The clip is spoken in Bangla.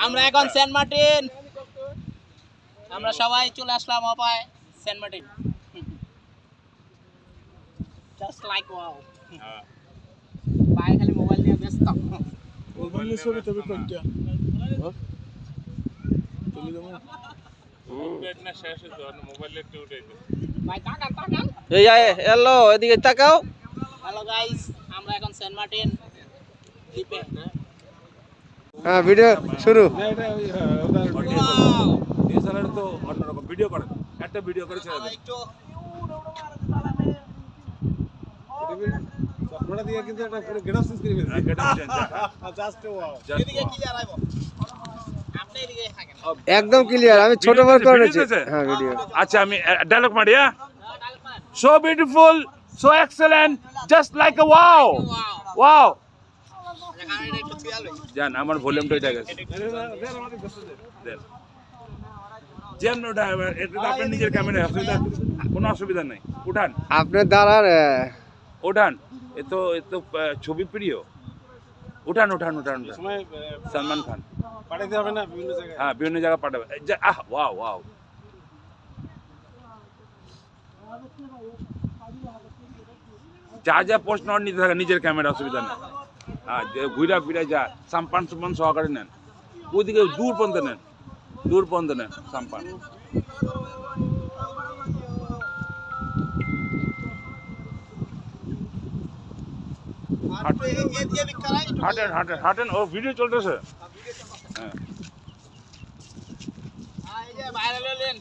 আমরা এখন সেন্ট মার্টিন, আমরা সবাই চলে আসলাম অপায় Saint Martin. Just like wow. ভাই খালি মোবাইল নিয়ে ব্যস্ত। মোবাইল নিয়ে ছবি তবে কোনটা তুমি দাও মোবাইল না শেষ হয়ে যাবে মোবাইলে একটু উঠাই দাও ভাই তাকান তাকান। এই হ্যালো এদিকে তাকাও। হ্যালো গাইস, আমরা এখন সেন্ট মার্টিন দ্বীপে। হ্যাঁ ভিডিও শুরু। ডিএসএলআর তো অন্যরকম ভিডিও করে, একটা ভিডিও করে ছেড়ে দেয় একটু আপনারা দিয়ে কিন্তু একটা পুরো গেট আপ চেঞ্জ করে ফেলছে। Get up change just wow. এদিকে কি জানাইবো, আপনি এদিকে থাকেন। একদম ক্লিয়ার, আমি ছোট বড় করে নিয়েছি। হ্যাঁ ভিডিও। আচ্ছা আমি ডায়লগ মারি। So beautiful, so excellent, just like আ ওয়াও ওয়াও। জান আমার ভলিউমটা এটা গেছে যেন ড্রাইভার, এটা তো আপনার নিজের ক্যামেরা, অসুবিধা কোনো অসুবিধা নাই। উঠান আপনার দাঁড়ার উঠান, এ তো ছবি প্রিয়। উঠান উঠান উঠান উঠান। সলমান খান পাঠাইতে হবে না বিভিন্ন জায়গায়? হ্যাঁ বিভিন্ন জায়গায় পাঠাবে। আহ ওয়াও ওয়াও। যা যা প্রশ্ন নিতে থাকে নিজের ক্যামেরা, অসুবিধা নেই। হ্যাঁ ঘুরা ফিরা যা সাম্পান সুম্পান সহকারে নেন, ওইদিকে দূর পর্যন্ত নেন, দূর পর্যন্ত নেন সাম্পান। হাঁটেন হাঁটেন হাঁটেন, ও ভিডিও চলতেছে। হ্যাঁ এই যে ভাইরাল হলেন।